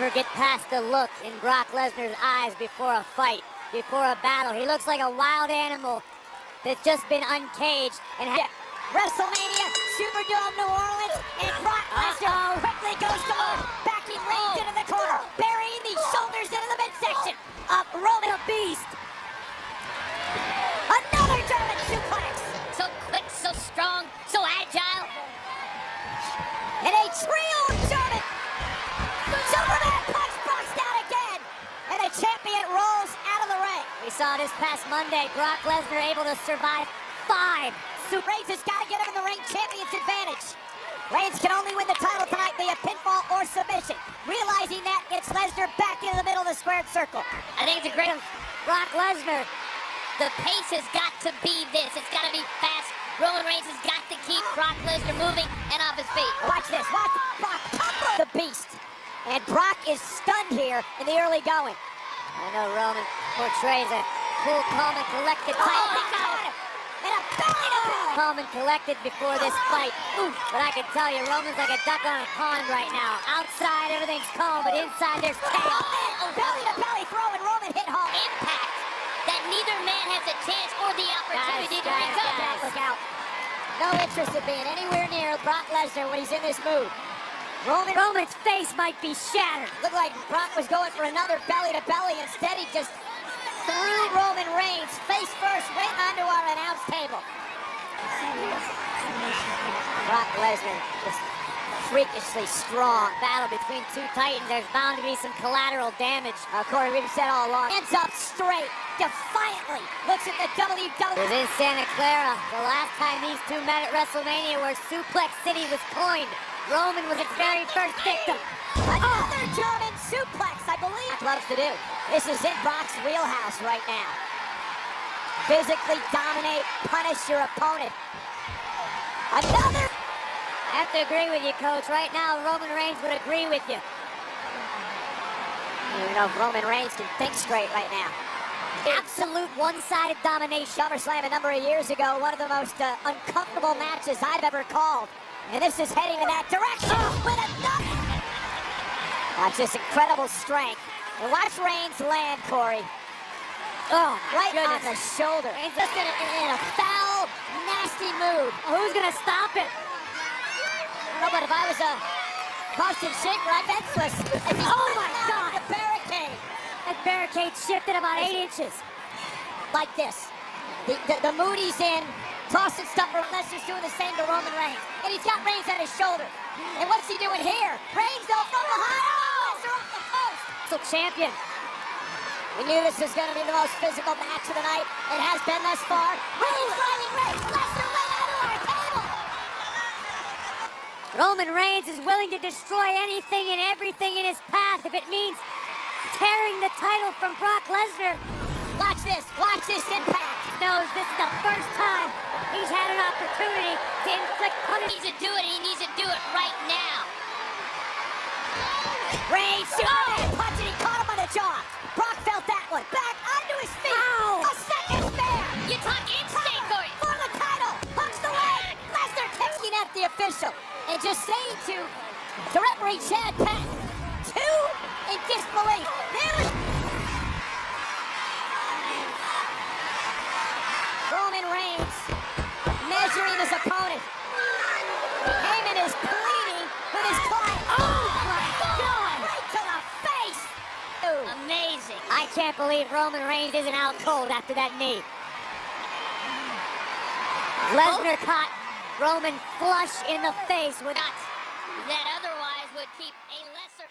never get past the look in Brock Lesnar's eyes before a fight, before a battle. He looks like a wild animal that's just been uncaged and WrestleMania, Superdome, New Orleans, and Brock Lesnar quickly goes to work, backing Reigns into the corner, burying these shoulders into the midsection of Roman the Beast. Another German suplex. So quick, so strong, so agile. And a trio of German. Superman punch Brock's down again. And the champion rolls out of the ring. We saw this past Monday, Brock Lesnar able to survive 5. Reigns has got to get him in the ring, champion's advantage. Reigns can only win the title tonight via pinfall or submission. Realizing that, gets Lesnar back into the middle of the squared circle. I think it's a great Brock Lesnar. The pace has got to be this. It's got to be fast. Roman Reigns has got to keep Brock Lesnar moving and off his feet. Watch this. Watch Brock. The Beast. And Brock is stunned here in the early going. I know Roman portrays a cool, calm, and collected type. And a belly to belly. Calm and collected before this fight. But I can tell you, Roman's like a duck on a pond right now. Outside, everything's calm, but inside there's chaos. Belly to belly throw, and Roman hit hard. Impact that neither man has a chance or the opportunity to recover. Look out. No interest in being anywhere near Brock Lesnar when he's in this mood. Roman's face might be shattered. Looked like Brock was going for another belly to belly. Instead, he just threw Roman Reigns face first right onto our announce table. Brock Lesnar just freakishly strong. Battle between two titans. There's bound to be some collateral damage. Corey, we've said all along. Hands up straight, defiantly. Looks at the WWE. It was in Santa Clara the last time these two met at WrestleMania, where Suplex City was coined. Roman was its very first victim. Another German suplex, I believe. Loves to do. This is in Brock's wheelhouse right now. Physically dominate, punish your opponent. Another. I have to agree with you, Coach. Right now, Roman Reigns would agree with you. You know, Roman Reigns can think straight right now. Absolute one-sided domination. SummerSlam a number of years ago, one of the most uncomfortable matches I've ever called. And this is heading in that direction with another. Watch this incredible strength. And watch Reigns land, Corey. Oh, right on the shoulder. Reigns just in a foul, nasty mood. Who's going to stop it? I don't know, but if I was a Boston Shaker, I'd bench Oh my God! The barricade. That barricade shifted about 8 inches. Like this. The mood he's in. Tossing stuff for Lesnar's doing the same to Roman Reigns. And he's got Reigns on his shoulder. And what's he doing here? Reigns though from behind. Lesnar off the post. So champion. We knew this was going to be the most physical match of the night. It has been thus far. Reigns driving Reigns. Lesnar right onto our table. Roman Reigns is willing to destroy anything and everything in his path if it means tearing the title from Brock Lesnar. Watch this impact. Knows this is the first time he's had an opportunity to inflict punishment. He needs to do it, he needs to do it right now. Reigns, punch, and he caught him on the jaw. Brock felt that one. Back onto his feet. Ow. A second spear. You talk instinct, Corey. For the title. Hooks the leg. Lesnar kicking at the official. And just saying to referee Chad Patton, 2 in disbelief. Roman Reigns measuring his opponent. Heyman is pleading with his client. Oh my God! Right to the face! Amazing. I can't believe Roman Reigns isn't out cold after that knee. Lesnar caught Roman flush in the face with that otherwise would keep a lesser